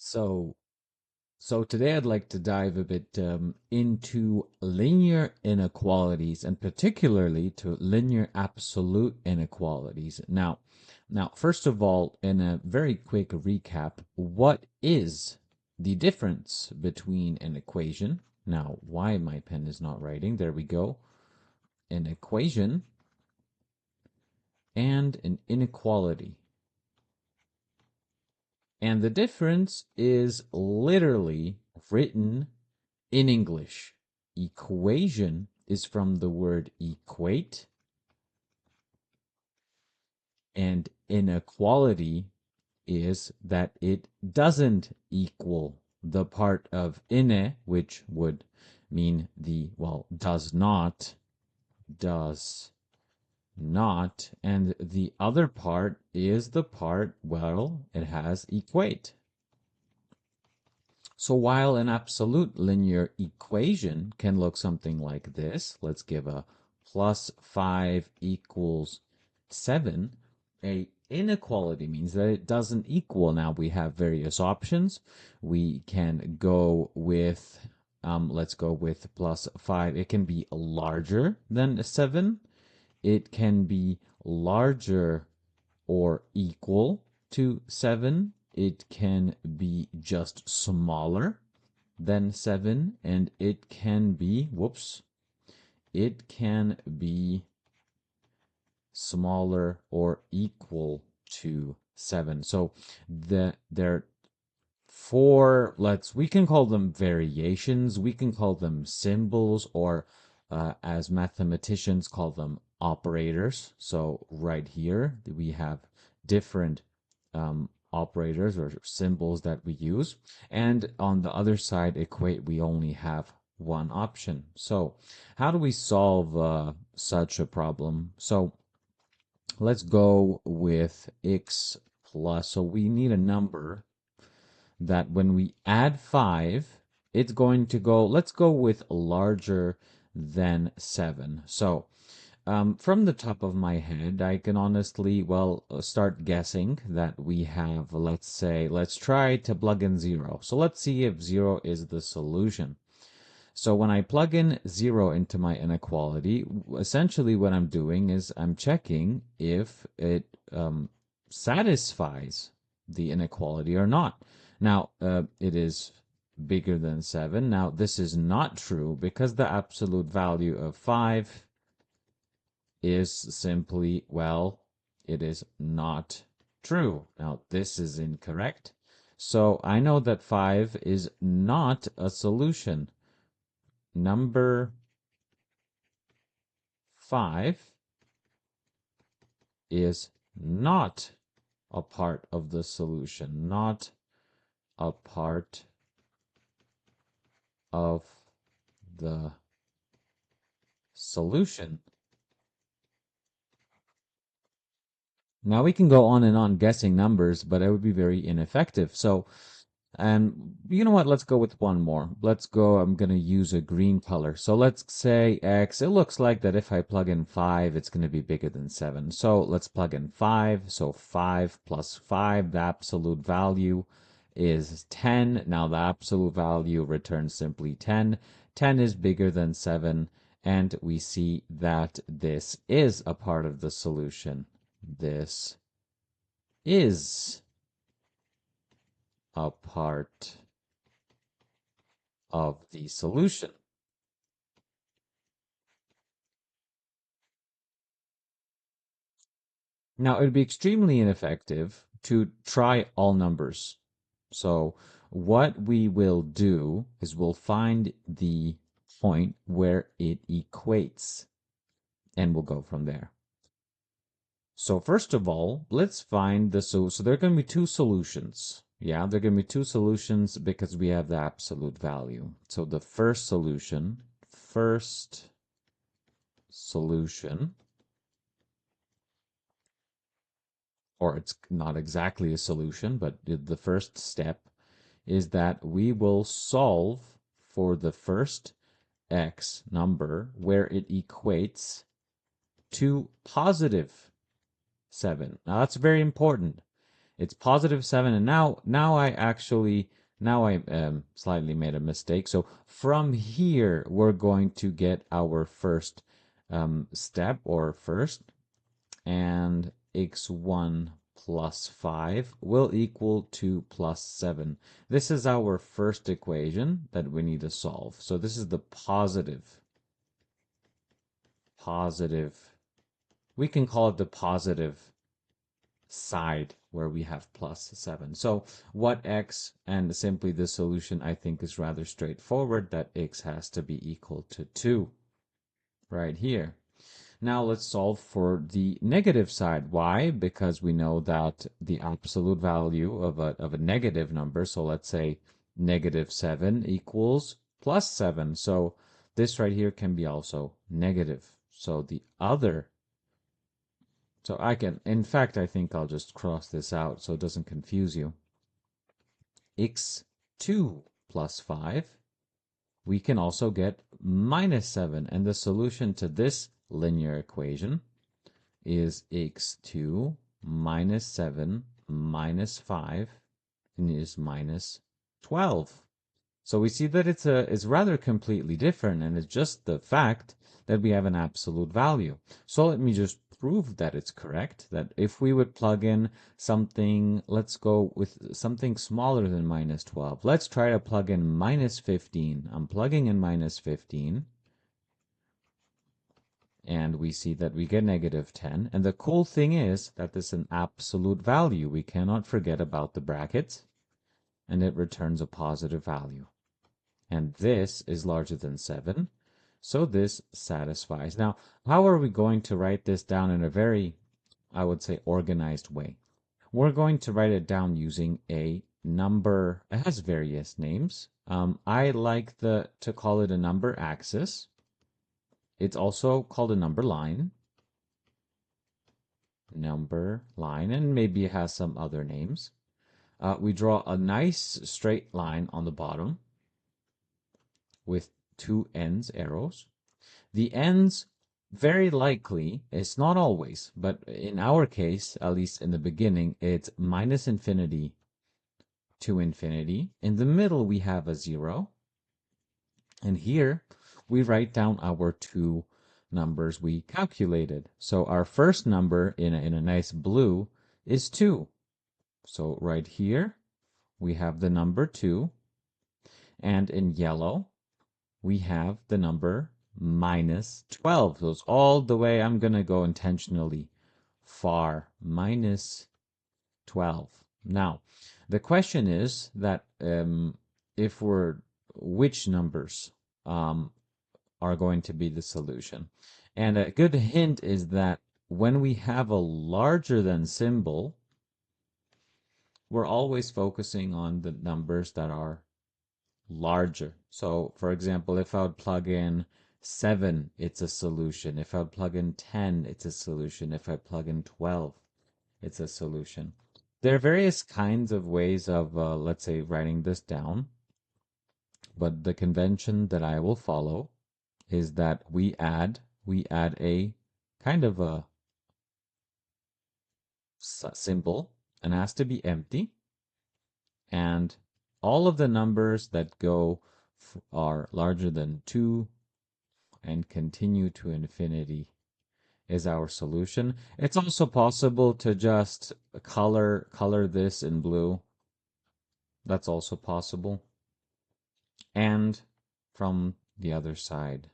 So, so today I'd like to dive a bit into linear inequalities and particularly to linear absolute inequalities. Now, first of all, in a very quick recap, what is the difference between an equation? Now, why my pen is not writing? There we go. An equation and an inequality. And the difference is literally written in English. Equation is from the word equate, and inequality is that it doesn't equal the part of ine, which would mean does not, and the other part is the part, well, it has equate. So while an absolute linear equation can look something like this, let's give a plus 5 equals 7, a inequality means that it doesn't equal. Now we have various options. We can go with, let's go with plus 5. It can be larger than 7. It can be larger or equal to 7. It can be just smaller than 7, and it can be, it can be smaller or equal to 7. So there are four, we can call them variations, we can call them symbols, or as mathematicians call them operators. So right here we have different operators or symbols that we use, and on the other side equate we only have one option. So how do we solve such a problem? So let's go with x plus, so we need a number that when we add 5, it's going to go, let's go with larger than 7. So from the top of my head, I can honestly, start guessing that we have, let's say, let's try to plug in 0. So let's see if 0 is the solution. So when I plug in 0 into my inequality, essentially what I'm doing is I'm checking if it satisfies the inequality or not. Now, it is bigger than 7. Now, this is not true because the absolute value of 5 is simply, it is not true. Now, this is incorrect. So I know that 5 is not a solution. Number 5 is not a part of the solution, not a part of the solution. Now we can go on and on guessing numbers, but it would be very ineffective. So, and you know what? Let's go with one more. Let's go, I'm going to use a green color. So let's say X. It looks like that if I plug in 5, it's going to be bigger than 7. So let's plug in 5. So 5 plus 5, the absolute value is 10. Now the absolute value returns simply 10. 10 is bigger than 7. And we see that this is a part of the solution. This is a part of the solution. Now, it would be extremely ineffective to try all numbers. So what we will do is we'll find the point where it equates, and we'll go from there. So first of all, let's find so there are going to be two solutions. Yeah, there are going to be two solutions because we have the absolute value. So the first solution, or it's not exactly a solution, but the first step is that we will solve for the first x number where it equates to positive 7. Now that's very important. It's positive 7, and now I slightly made a mistake. So from here, we're going to get our first step or first, and x1 plus 5 will equal to plus 7. This is our first equation that we need to solve. So this is the positive, we can call it the positive side where we have plus 7. So what x, and simply the solution I think is rather straightforward, that x has to be equal to 2 right here. Now let's solve for the negative side. Why? Because we know that the absolute value of a negative number, so let's say negative 7 equals plus 7. So this right here can be also negative. So the other, so I can, in fact, I think I'll just cross this out so it doesn't confuse you. x2 plus 5, we can also get minus 7. And the solution to this linear equation is x2 minus 7 minus 5 and is minus 12. So we see that it's rather completely different, and it's just the fact that we have an absolute value. So let me just prove that it's correct, that if we would plug in something, let's go with something smaller than minus 12. Let's try to plug in minus 15. I'm plugging in minus 15. And we see that we get negative 10. And the cool thing is that this is an absolute value. We cannot forget about the brackets. And it returns a positive value. And this is larger than 7. So this satisfies. Now, how are we going to write this down in a very, I would say, organized way? We're going to write it down using a number. It has various names. I like to call it a number axis. It's also called a number line, and maybe it has some other names. We draw a nice straight line on the bottom with two ends arrows. The ends, very likely, it's not always, but in our case, at least in the beginning, it's minus infinity to infinity. In the middle, we have a 0. And here, we write down our two numbers we calculated. So our first number in a nice blue is 2. So right here, we have the number 2. And in yellow, we have the number minus 12. So it's all the way, I'm going to go intentionally far, minus 12. Now, the question is that which numbers are going to be the solution. And a good hint is that when we have a larger than symbol, we're always focusing on the numbers that are larger. So, for example, if I would plug in 7, it's a solution. If I would plug in 10, it's a solution. If I plug in 12, it's a solution. There are various kinds of ways of, let's say, writing this down. But the convention that I will follow is that we add a kind of a symbol, and has to be empty, and all of the numbers that go are larger than 2 and continue to infinity is our solution. It's also possible to just color this in blue. That's also possible. And from the other side,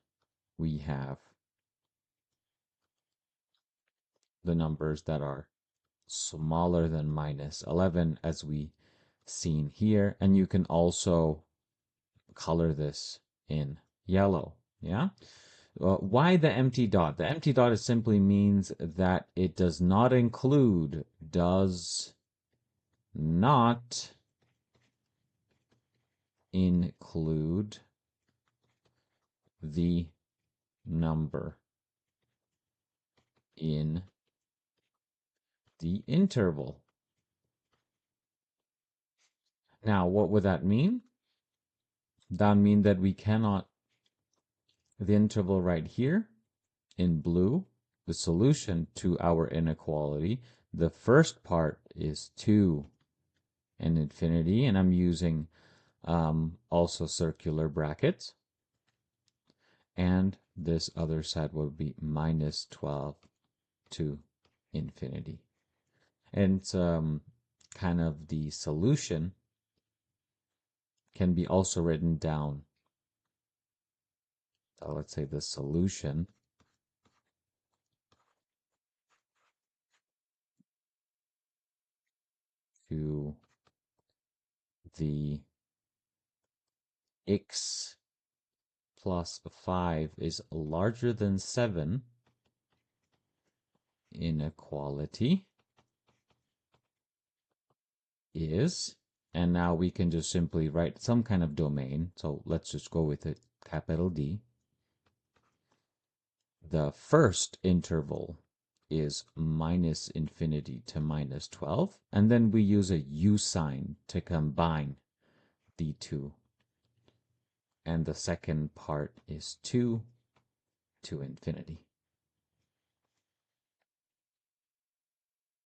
we have the numbers that are smaller than minus 11, as we seen here. And you can also color this in yellow. Yeah. Why the empty dot? The empty dot simply means that it does not include, does not include the number in the interval. Now, what would that mean? That would mean that we cannot, the interval right here in blue, the solution to our inequality, The first part is 2 and infinity, and I'm using also circular brackets. And this other side will be minus 12 to infinity. And kind of the solution can be also written down. So let's say the solution to the x plus 5 is larger than 7 inequality is, and now we can just simply write some kind of domain. So let's just go with it, capital D. The first interval is minus infinity to minus 12, and then we use a U sign to combine the two. And the second part is 2 to infinity.